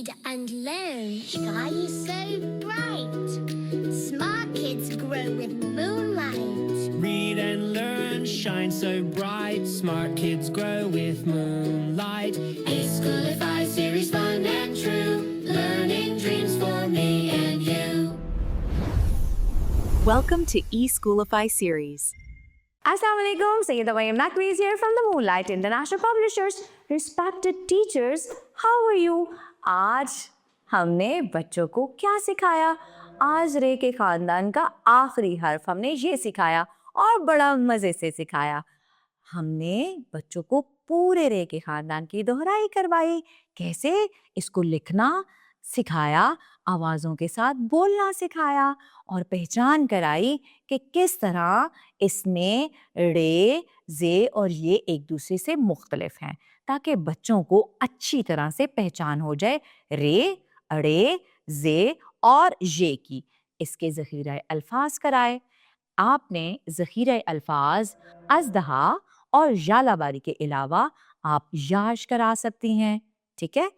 read and learn. Sky is so bright. Smart kids grow with moonlight. Read and learn, shine so bright. Smart kids grow with moonlight. eSchoolify series, fun and true. Learning dreams for me and you. Welcome to eSchoolify series. Assalamu alaikum, Sayyida Maryam Naqvi here from the Moonlight International Publishers. Respected teachers, how are you? आज हमने बच्चों को क्या सिखाया? आज रे के खानदान का आखिरी हर्फ हमने ये सिखाया और बड़ा मज़े से सिखाया. हमने बच्चों को पूरे रे के खानदान की दोहराई करवाई. कैसे? इसको लिखना सिखाया, आवाज़ों के साथ बोलना सिखाया और पहचान कराई कि किस तरह इसमें रे, जे और ये एक दूसरे से मुख्तलिफ हैं, ताकि बच्चों को अच्छी तरह से पहचान हो जाए रे, अड़े, जे और ये की. इसके ज़ख़ीरा अल्फाज कराए. आपने ज़ख़ीरा अल्फाज अज़दहा और जालाबारी के अलावा आप याश करा सकती हैं. ठीक है,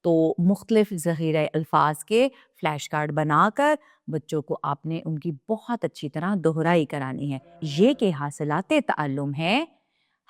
तो मुख्तलिफ ज़ख़ीरा अल्फाज के फ़्लैश कार्ड बनाकर बच्चों को आपने उनकी बहुत अच्छी तरह दोहराई करानी है. ये के हासिलाते ताल्लुम है,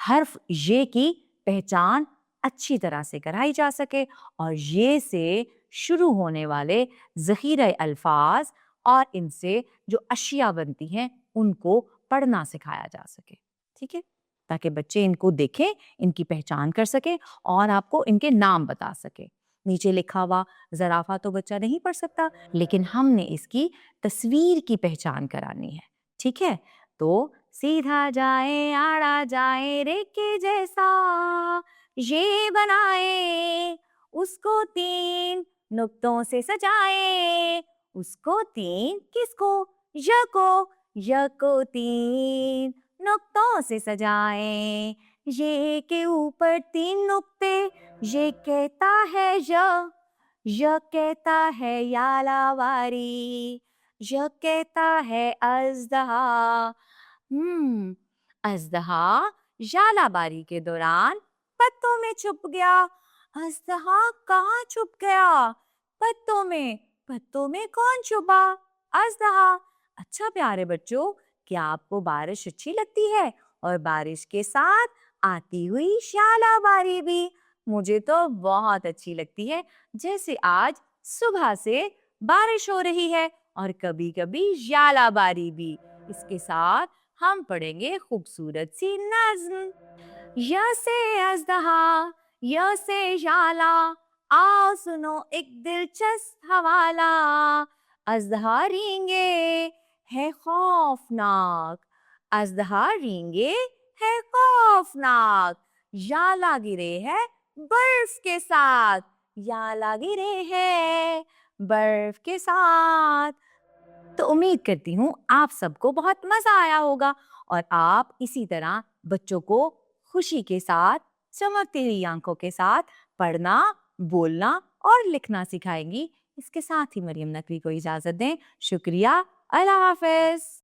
हर्फ ये की पहचान अच्छी तरह से कराई जा सके और ये से शुरू होने वाले ज़ख़ीरा अल्फाज और इनसे जो अशिया बनती हैं उनको पढ़ना सिखाया जा सके. ठीक है, ताकि बच्चे इनको देखें, इनकी पहचान कर सकें और आपको इनके नाम बता सके. नीचे लिखा हुआ ज़राफ़ा तो बच्चा नहीं पढ़ सकता, लेकिन हमने इसकी तस्वीर की पहचान करानी है. ठीक है, तो सीधा जाए आड़ा जाए रे के जैसा ये बनाए, उसको 3 नुक्तों से सजाए. उसको 3 किसको? य को 3 नुक्तों से सजाए. ये के ऊपर 3 नुक्ते, ये कहता है य कहता है यालावारी, य कहता है अज़दहा. अज़दहा यालाबारी के दौरान पत्तों में छुप गया. अज़दहा कहाँ छुप गया? पत्तों में. पत्तों में कौन छुपा? अज़दहा. अच्छा प्यारे बच्चों, क्या आपको बारिश अच्छी लगती है? और बारिश के साथ आती हुई शालाबारी भी. मुझे तो बहुत अच्छी लगती है. जैसे आज सुबह से बारिश हो रही है और कभी कभी शालाबारी भी. इसके साथ हम पढ़ेंगे खूबसूरत सी नज़्म. य से अज़दहा, य से शाला, आओ सुनो एक दिलचस्प हवाला. अज़दहा रेंगे है खौफनाक, अज़दहा रेंगे है खौफनाक. याला गिरे है बर्फ के साथ, याला गिरे है बर्फ के साथ. तो उम्मीद करती हूँ आप सबको बहुत मज़ा आया होगा और आप इसी तरह बच्चों को खुशी के साथ, चमकती हुई आंखों के साथ पढ़ना, बोलना और लिखना सिखाएंगी. इसके साथ ही मरियम नकवी को इजाज़त दें. शुक्रिया. अल्लाह हाफ़िज़.